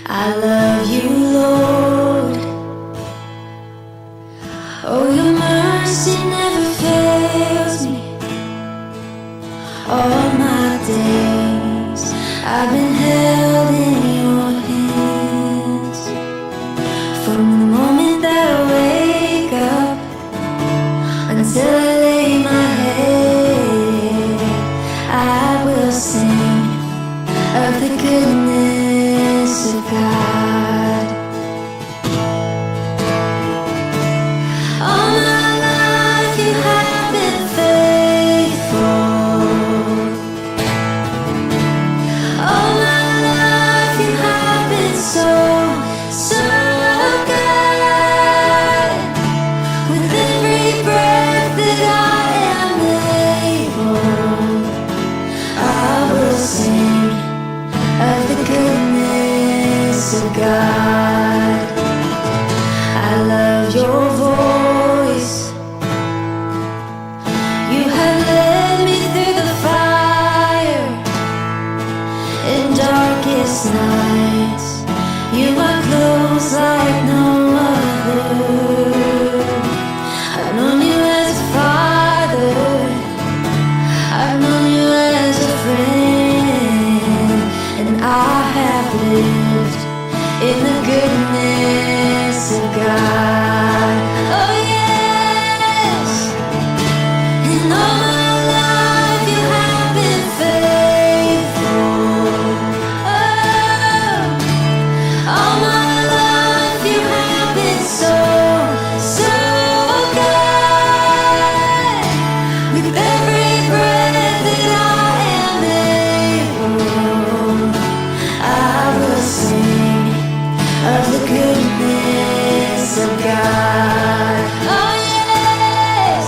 I love you, Lord. Oh, your mercy never fails me. All my days I've been held in your hands. From the moment that I wake up until I lay my head, I will sing of the goodness of God. All my life you have been faithful. All my life you have been so, so good. With every breath that I am able, I will sing of the goodness of God. I love your voice. You have led me through the fire in darkest nights. You are close like no other. I've known you as a father. I've known you as a friend. And I have lived in the goodness of God. Oh yes. And all my life you have been faithful. Oh, all my life you have been so, so good. With every breath that I am able, I will sing of the goodness of God. Oh yes.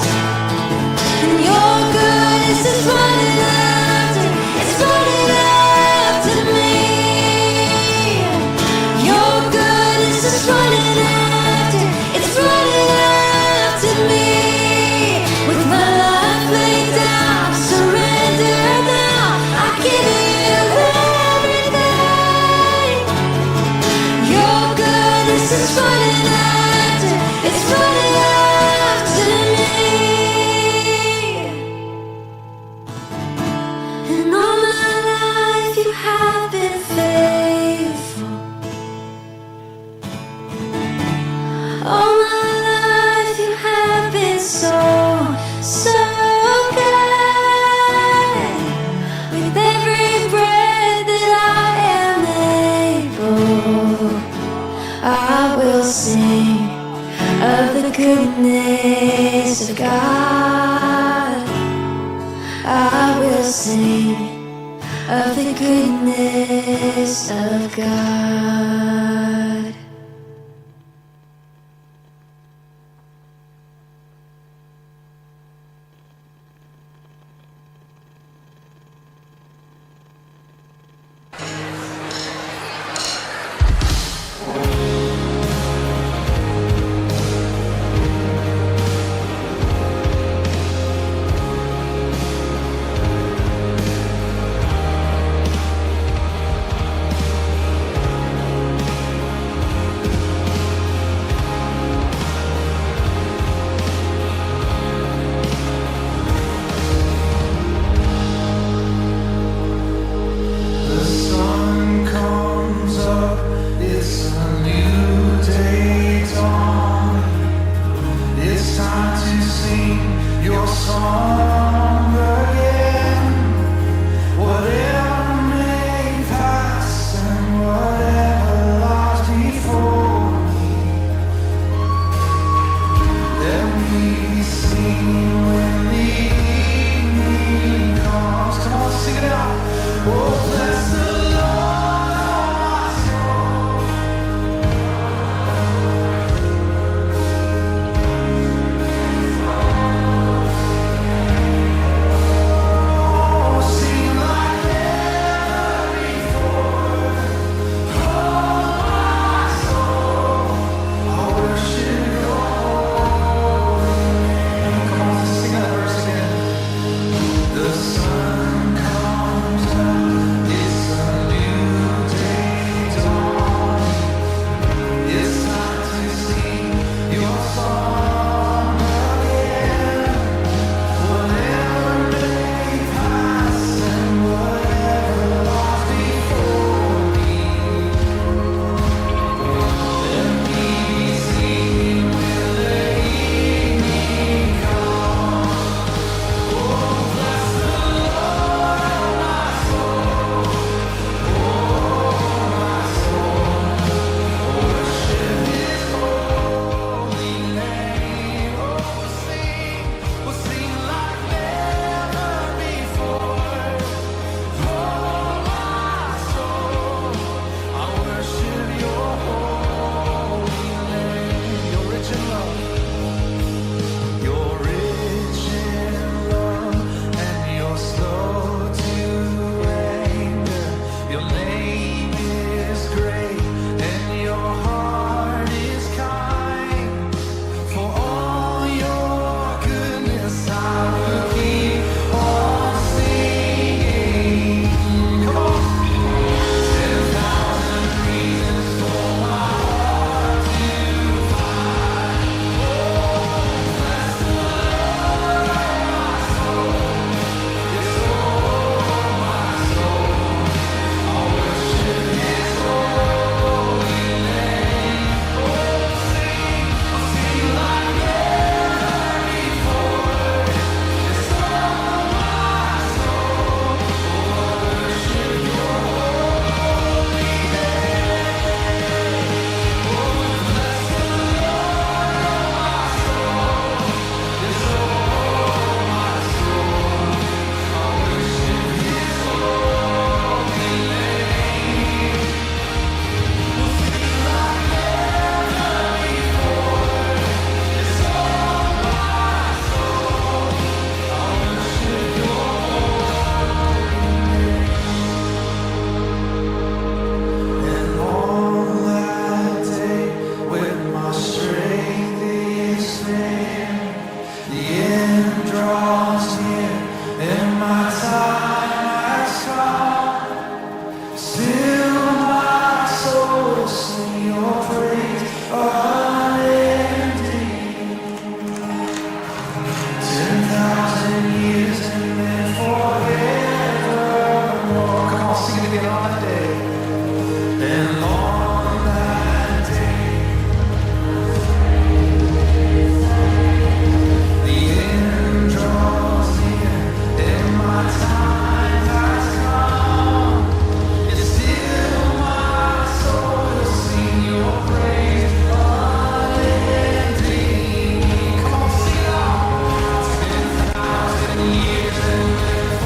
And your goodness is running after, it's running after me. Your goodness is running after, it's running after me. With my life laid down, surrender now. I give you everything. Your goodness is running after, it's running after me. And all my life you have been faithful. All my life you have been so, so good. With every breath that I am able, I will sing of the goodness of God. I will sing of the goodness of God. Still my soul sing your praise unending. 10,000 years and then forevermore. Come on, sing it again on that day. And on that day, the end draws near and my time has come. It's still my soul will sing your praise unending. Come on, sing it out. 10,000 years and then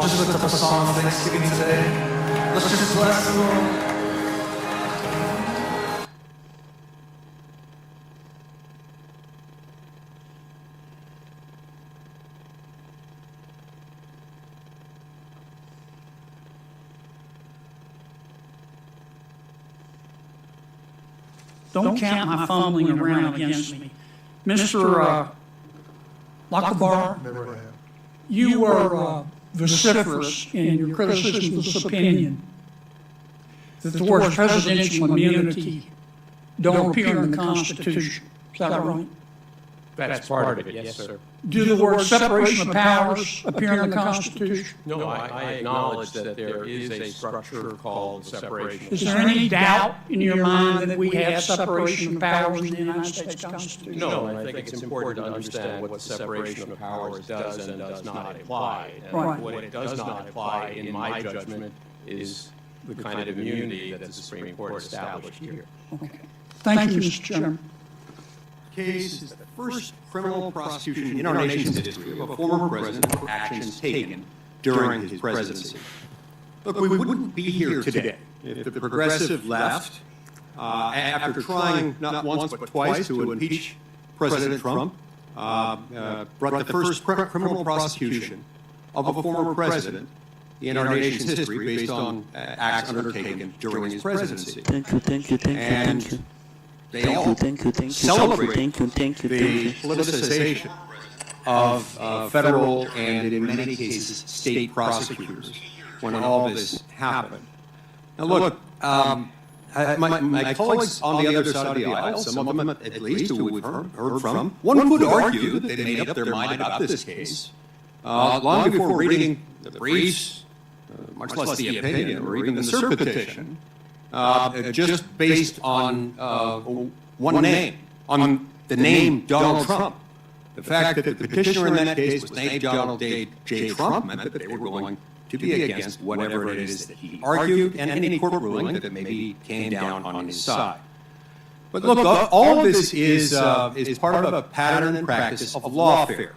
just lift up a song of thanksgiving today. Let's just bless the Lord. Don't count my fumbling around against me. Mr. Lockabar, you were vociferous in your criticism of this opinion that the words presidential immunity don't appear in the Constitution. Is that right? That's part of it, yes, sir. Do the words separation of powers appear in the Constitution? No, I acknowledge that there is a structure called separation. Is there any doubt in your mind that we have separation of powers in the United States Constitution? No, and I think it's important to understand what the separation of powers does and does not apply. And Right. what it does not apply, in my judgment, is the kind of immunity that the Supreme Court established here. Okay. Thank you, Mr. Chairman. Case is the first criminal prosecution in our nation's history of a former president for actions taken during his presidency. Look, we wouldn't be here today if the progressive left, after trying not once but twice to impeach President Trump, brought the first criminal prosecution of a former president in our nation's history based on acts undertaken during his presidency. Thank you. And they all celebrate the politicization of federal and, in many cases, state prosecutors when all this happened. Now, look, my colleagues on the other side of the aisle, some of them at least who we've heard from, one could argue that they made up their mind about this case long before reading the briefs, much less the opinion or even the cert petition. Just based on one name, on the name Donald Trump. The fact that the petitioner in that case was named Donald J. Trump meant that they were willing to be against whatever it is that he argued and any court ruling that maybe came down on his side. But look, all of this is part of a pattern and practice of lawfare.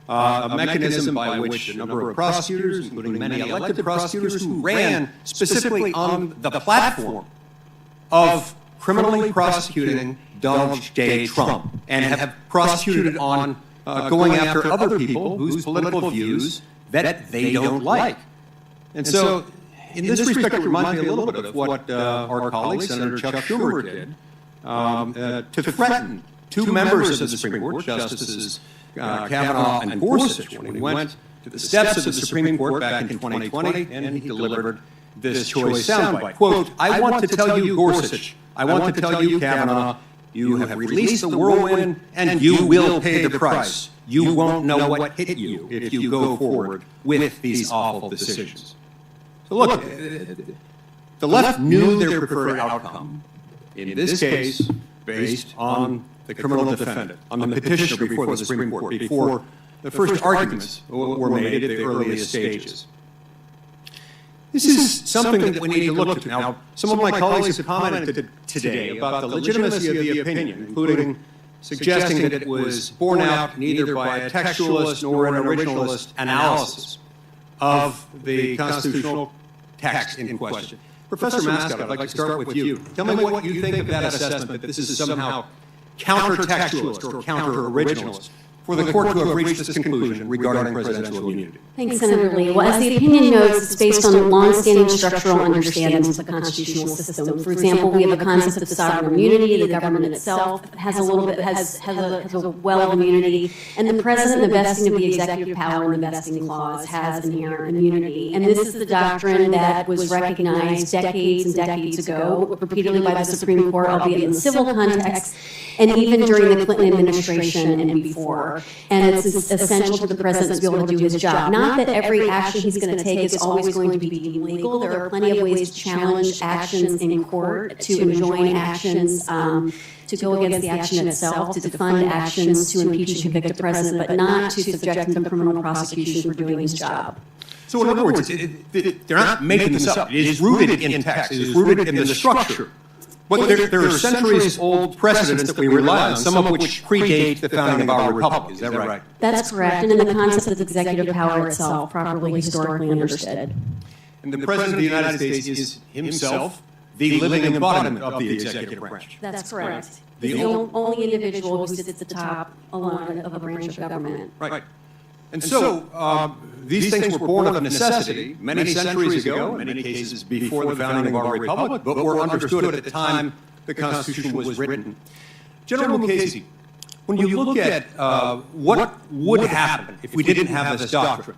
A mechanism by which a number of prosecutors, including many elected prosecutors who ran specifically on the platform of criminally prosecuting Donald J. Trump and have prosecuted on going after other people whose political views that they don't like. And so in this respect, it reminds me a little bit of what our colleague, Senator Chuck Schumer, did to threaten two members of the Supreme Court, Justices Kavanaugh and Gorsuch, when he went to the steps of the Supreme Court back in 2020, and he delivered this choice soundbite. Quote, "I want to tell you, Gorsuch, I want to tell you, Kavanaugh, you have released the whirlwind, and you will pay the price. You won't know what hit you if you go forward with these awful decisions." So look, the left knew their preferred outcome, in this case, based on the criminal defendant, on the petitioner before the Supreme Court, before the first arguments were made at the earliest stages. This is something that we need to look to. Now, some of my colleagues have commented today about the legitimacy of the opinion, including suggesting that it was borne out neither by a textualist nor an originalist analysis of the constitutional text in question. Professor Mascott, I'd like to start with you. Tell me what you think of that assessment, that this is somehow counter-textualist or counter-originalist for the court to have reached this conclusion regarding presidential immunity. Thanks, Senator Lee. Well, as the opinion notes, it's based on longstanding structural understandings of the constitutional system. For example, we have a concept of sovereign immunity. The government itself has a little bit, has a well of immunity. And the president, the vesting of the executive power in the vesting clause, has inherent immunity. And this is the doctrine that was recognized decades and decades ago, repeatedly by the Supreme Court, albeit in the civil context, and even during the Clinton administration and before. And it's essential to the president to be able to do his job. Not that every action he's going to take is always going to be deemed legal. There are plenty of ways to challenge actions in court, to enjoin actions, to go against the action itself, to defund actions, to impeach and convict a president, but not to subject him to criminal prosecution for doing his job. So in other words, they're not making this up. It is rooted in text. It is rooted in the structure. But there are centuries-old precedents that we rely on, some of which predate the founding of our republic. Is that right? That's correct, and in the concept of executive power itself, properly historically understood. And the President of the United States is himself the living embodiment of the executive branch. That's correct. The only individual who sits at the top alone of a branch of government. Right. And so these things were born of necessity many centuries ago, in many cases before the founding of our republic, but were understood at the time the Constitution was written. General Mukasey, when you look at what would happen if we didn't have this doctrine,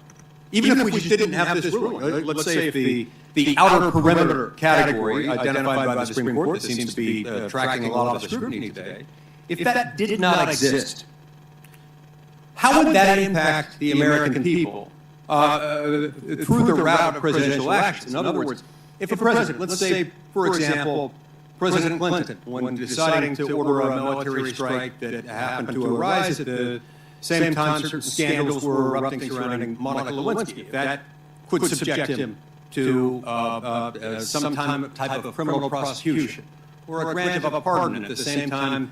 even if we just didn't have this ruling, let's say if the outer perimeter category identified by the Supreme Court that seems to be attracting a lot of the scrutiny today, if that did not exist, how would that impact the American people through the route of presidential actions? In other words, if a president, let's say, for example, President Clinton, when deciding to order a military strike that happened to arise at the same time certain scandals were erupting surrounding Monica Lewinsky, if that could subject him to some type of criminal prosecution or a grant of a pardon at the same time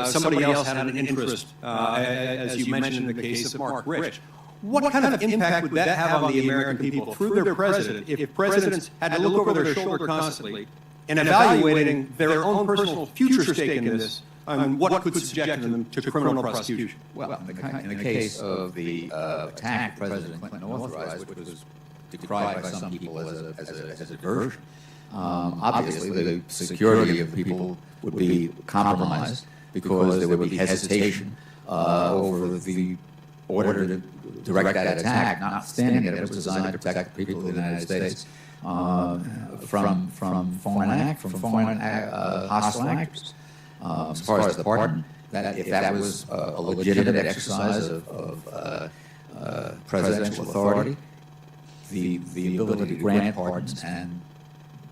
somebody else had an interest, as you mentioned in the case of Mark Rich. What kind of impact would that have on the American people through their president if presidents had to look over their shoulder constantly in evaluating their own personal future stake in this and what could subject them to criminal prosecution? Well, in the case of the attack President Clinton authorized, which was decried by some people as a diversion, obviously the security of people would be compromised because there would be hesitation over the order to direct that attack, notwithstanding that it was designed to protect the people of the United States from foreign hostile actors. As far as the pardon, that if that was a legitimate exercise of presidential authority, the ability to grant pardons and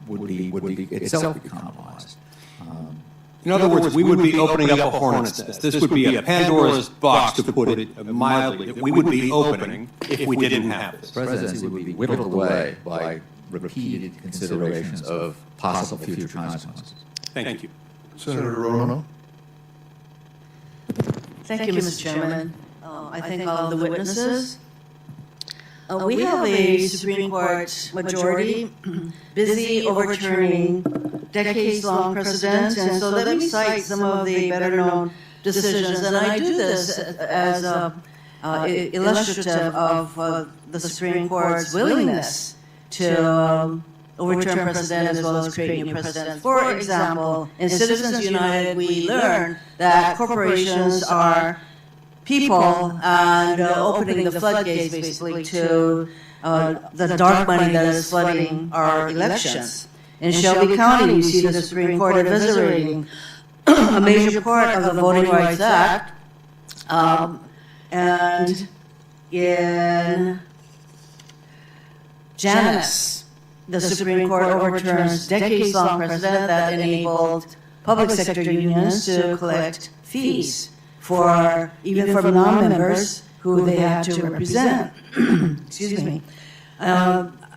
would be itself be compromised. In other words, we would be opening up a hornet's nest. This would be a Pandora's box, to put it mildly, that we would be opening if we didn't have this. The presidency would be whittled away by repeated considerations of possible future consequences. Thank you. Senator Rono. Thank you, Mr. Chairman. I thank all of the witnesses. We have a Supreme Court majority busy overturning decades-long precedents, and so let me cite some of the better-known decisions. And I do this as illustrative of the Supreme Court's willingness to overturn precedent as well as create new precedent. For example, in Citizens United, we learned that corporations are people and opening the floodgates basically to the dark money that is flooding our elections. In Shelby County, we see the Supreme Court eviscerating a major part of the Voting Rights Act. And in Janus, the Supreme Court overturns decades-long precedent that enabled public sector unions to collect fees for even from non-members who they have to represent. Excuse me.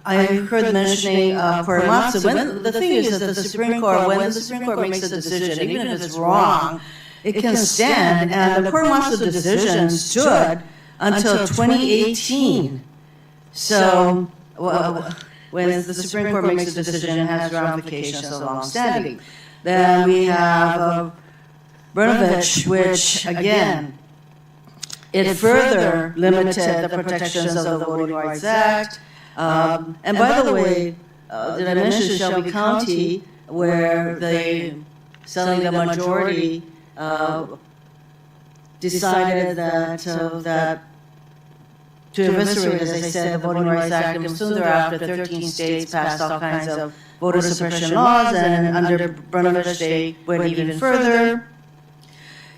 I heard mentioning Korematsu. The thing is that the Supreme Court, when the Supreme Court makes a decision, even if it's wrong, it can stand. And the Korematsu decision stood until 2018. So, when the Supreme Court makes a decision, it has ramifications so long-standing. Then we have Brnovich, which again, it further limited the protections of the Voting Rights Act. And by the way, did I mention Shelby County, where they, selling the majority, decided that to eviscerate, as I said, the Voting Rights Act, and soon thereafter, 13 states passed all kinds of voter suppression laws, and under Brnovich, they went even further.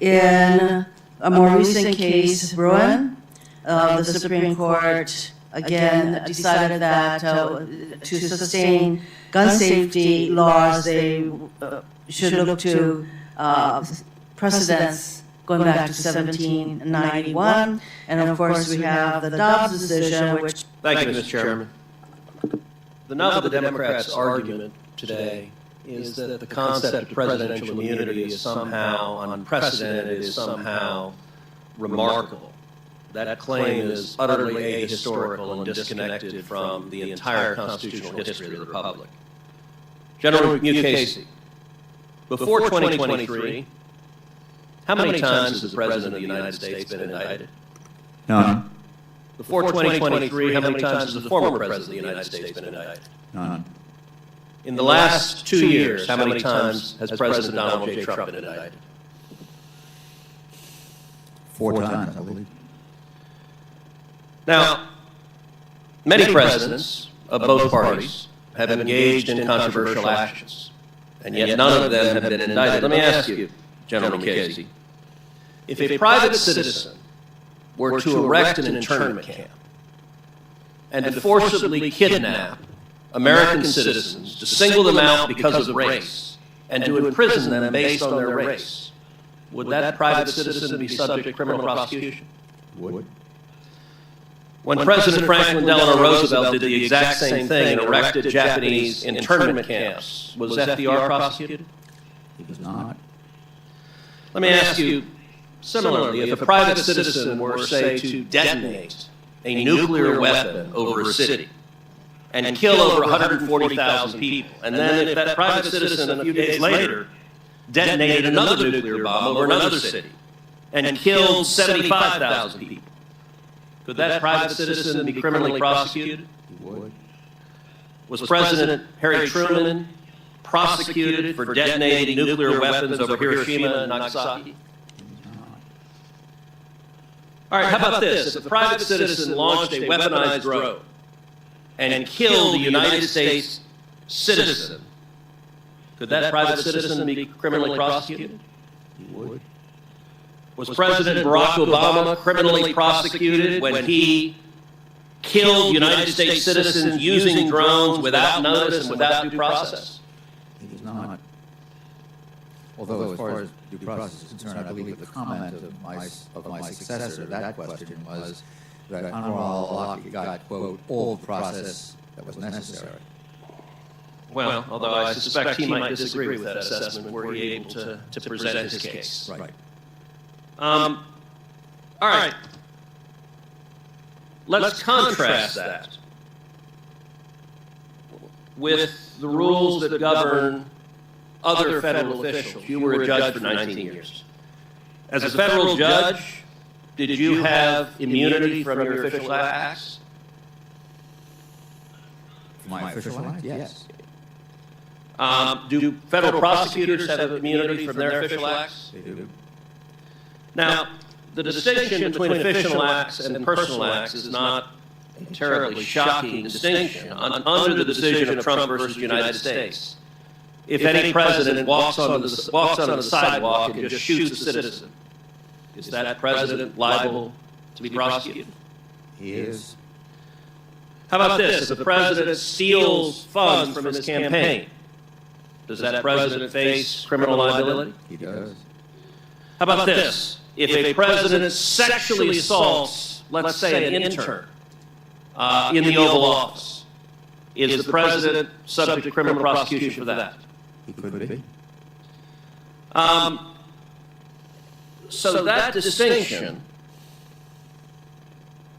In a more recent case, Bruin, the Supreme Court again decided that to sustain gun safety laws, they should look to precedents going back to 1791. And of course, we have the Dobbs decision, which... Thank you, Mr. Chairman. The nub of the Democrats' argument today is that the concept of presidential immunity is somehow unprecedented, is somehow remarkable. That claim is utterly ahistorical and disconnected from the entire constitutional history of the Republic. General Mukasey, before 2023, how many times has the President of the United States been indicted? None. Before 2023, how many times has the former President of the United States been indicted? None. In the last 2 years, how many times has President Donald J. Trump been indicted? 4 times, I believe. Now, many presidents of both parties have engaged in controversial actions, and yet none of them have been indicted. Let me ask you, General Mukasey, if a private citizen were to erect an internment camp and to forcibly kidnap American citizens, to single them out because of race, and to imprison them based on their race, would that private citizen be subject to criminal prosecution? Would. When President Franklin Delano Roosevelt did the exact same thing and erected Japanese internment camps, was FDR prosecuted? He was not. Let me ask you, similarly, if a private citizen were, say, to detonate a nuclear weapon over a city and kill over 140,000 people, and then if that private citizen a few days later detonated another nuclear bomb over another city and killed 75,000 people, could that private citizen be criminally prosecuted? He would. Was President Harry Truman prosecuted for detonating nuclear weapons over Hiroshima and Nagasaki? All right, how about this? If a private citizen launched a weaponized drone and killed a United States citizen, could that private citizen be criminally prosecuted? He would. Was President Barack Obama criminally prosecuted when he killed United States citizens using drones without notice and without due process? He was not. Although, as far as due process is concerned, I believe the comment of my successor to that question was that Anwar al-Awlaki got, quote, all the process that was necessary. Well, although I suspect he might disagree with that assessment, were he able to present his case. Right. All right. Let's contrast that with the rules that govern other federal officials. You were a judge for 19 years. As a federal judge, did you have immunity from your official acts? My official act, yes. Do federal prosecutors have immunity from their official acts? They do. Now, the distinction between official acts and personal acts is not a terribly shocking distinction under the decision of Trump versus the United States. If any president walks on the sidewalk and just shoots a citizen, is that president liable to be prosecuted? He is. How about this? If the president steals funds from his campaign, does that president face criminal liability? He does. How about this? If a president sexually assaults, let's say, an intern in the Oval Office, is the president subject to criminal prosecution for that? He could be. So that distinction,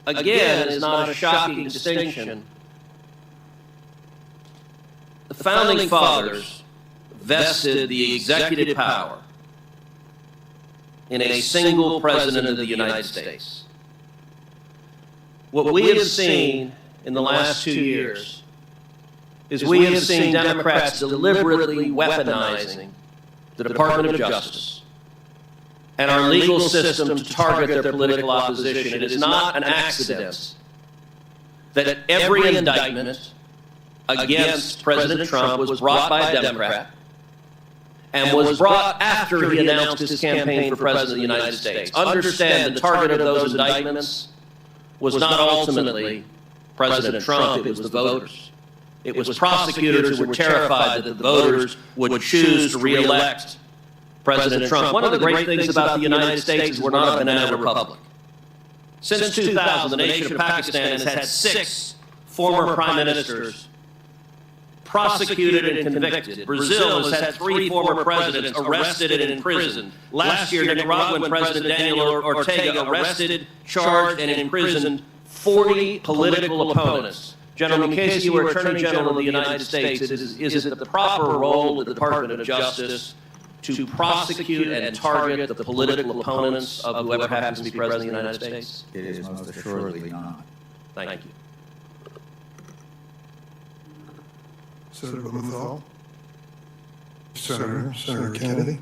again, is not a shocking distinction. The Founding Fathers vested the executive power in a single president of the United States. What we have seen in the last 2 years is we have seen Democrats deliberately weaponizing the Department of Justice and our legal system to target their political opposition. It is not an accident that every indictment against President Trump was brought by a Democrat and was brought after he announced his campaign for President of the United States. Understand the target of those indictments was not ultimately President Trump, it was the voters. It was prosecutors who were terrified that the voters would choose to re-elect President Trump. One of the great things about the United States is we're not a banana republic. Since 2000, the nation of Pakistan has had 6 former prime ministers prosecuted and convicted. Brazil has had 3 former presidents arrested and imprisoned. Last year, Nicaraguan President Daniel Ortega arrested, charged, and imprisoned 40 political opponents. General Mukasey, you are Attorney General of the United States. Is it the proper role of the Department of Justice to prosecute and target the political opponents of whoever happens to be President of the United States? It is most assuredly not. Thank you. Senator Blumenthal. Senator Kennedy.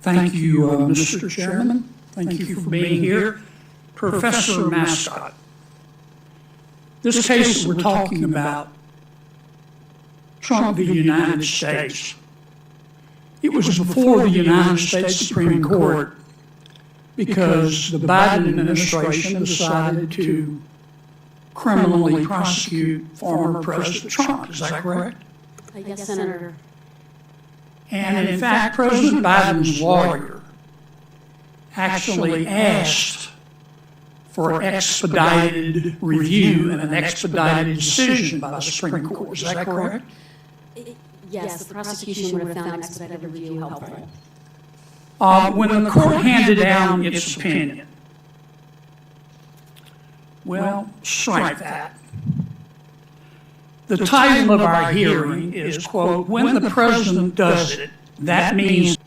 Thank you, Mr. Chairman. Thank you for being here. Professor Mascott, this case that we're talking about, Trump v. United States, it was before the United States Supreme Court because the Biden administration decided to criminally prosecute former President Trump. Is that correct? Yes, Senator. And in fact, President Biden's lawyer actually asked for expedited review and an expedited decision by the Supreme Court. Is that correct? Yes, the prosecution would have found expedited review helpful. When the court handed down its opinion, well, strike that. The title of our hearing is, quote, "When the President does it, that means,"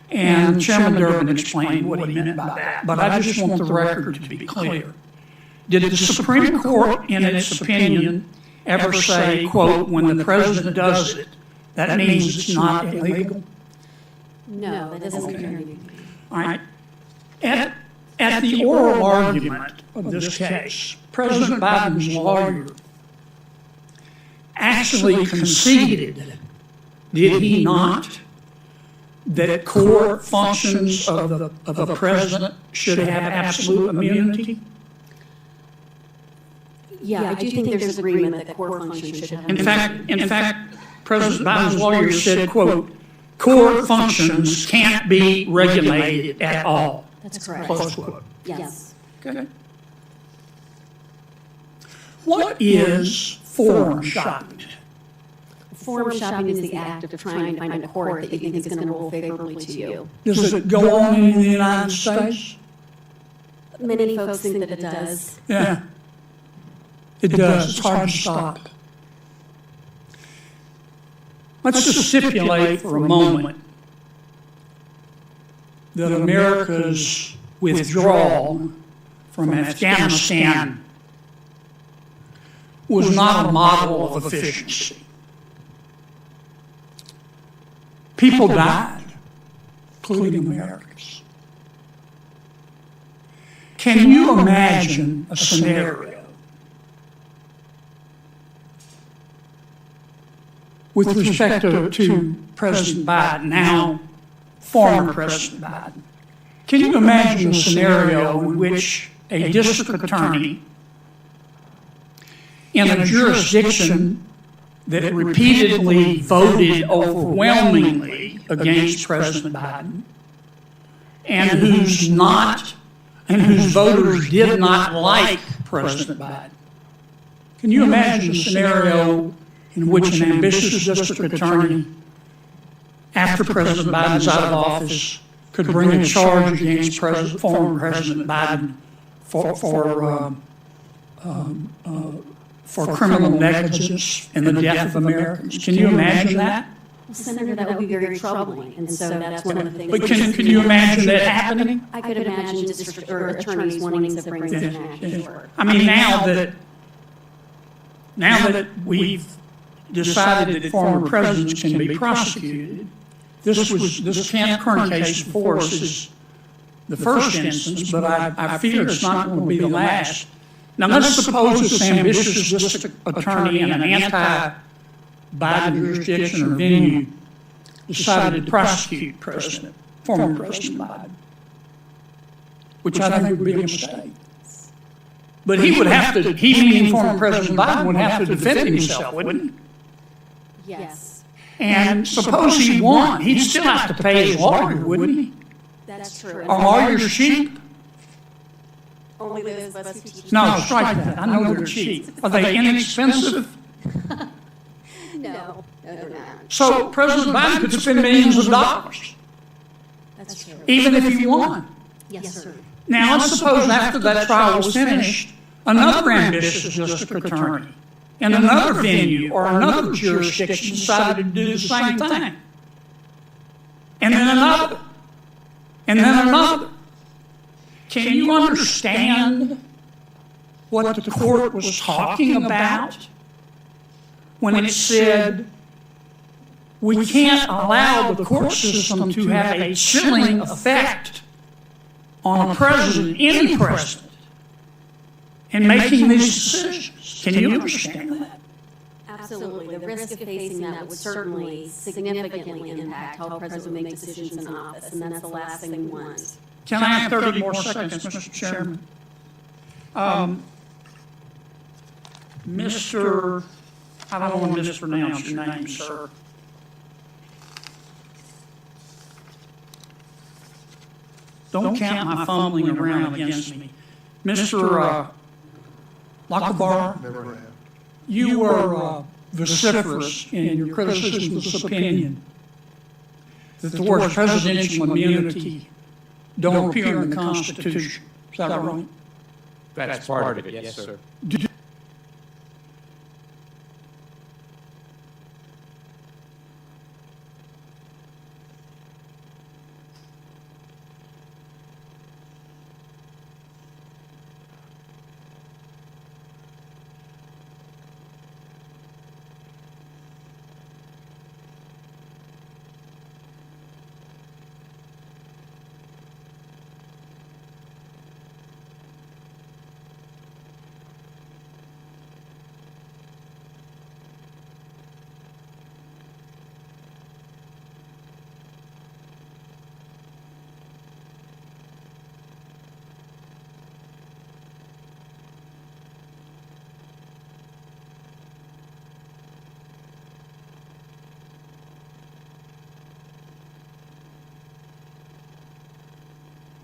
and Chairman Durbin explained what he meant by that, but I just want the record to be clear. Did the Supreme Court, in its opinion, ever say, quote, "When the President does it, that means it's not illegal"? No, that doesn't appear to be. All right. At the oral argument of this case, President Biden's lawyer actually conceded, did he not, that core functions of the president should have absolute immunity? Yeah, I do think there's agreement that core functions should have. In fact, President Biden's lawyer said, quote, "Core functions can't be regulated at all." That's correct. Close quote. Yes. Okay. What is forum shopping? Forum shopping is the act of trying to find a court that you think is going to rule favorably to you. Does it go on in the United States? Many folks think that it does. Yeah. It does. It's hard to stop. Let's just stipulate for a moment that America's withdrawal from Afghanistan was not a model of efficiency. People died, including Americans. Can you imagine a scenario with respect to President Biden, now former President Biden? Can you imagine a scenario in which a district attorney in a jurisdiction that repeatedly voted overwhelmingly against President Biden and whose voters did not like President Biden? Can you imagine a scenario in which an ambitious district attorney, after President Biden's out of office, could bring a charge against former President Biden for criminal negligence and the death of Americans? Can you imagine that? Well, Senator, that would be very troubling, and so that's one of the things. But can you imagine that happening? I could imagine district or attorneys wanting to bring such an action forward. I mean, now that we've decided that former presidents can be prosecuted, this current case before us is the first instance, but I fear it's not going to be the last. Now, let's suppose this ambitious district attorney in an anti-Biden jurisdiction or venue decided to prosecute former President Biden, which I think would be a mistake. But he meaning former President Biden, would have to defend himself, wouldn't he? Yes, And suppose he won, he'd still have to pay his lawyer, wouldn't he? that's true. Are lawyers cheap? Only those of us who teach. No, strike that. I know they're cheap. Are they inexpensive? No, they're not. So President Biden could spend millions of dollars, That's true. even if he won. Yes, sir. Now, let's suppose after that trial was finished, another ambitious district attorney in another venue or another jurisdiction decided to do the same thing. And then another. And then another. Can you understand what the court was talking about when it said we can't allow the court system to have a chilling effect on a president, any president, in making these decisions? Can you understand that? Absolutely. The risk of facing that would certainly significantly impact how a president would make decisions in office, and that's the last thing we want. Can I have 30 more seconds, Mr. Chairman? Mr. I don't want to mispronounce your name, sir. Don't count my fumbling around against me. Mr. Lockebar, Never have. you were vociferous in your criticism of this opinion that the words presidential immunity don't appear in the Constitution. Is that right? That's part of it, yes, sir. Do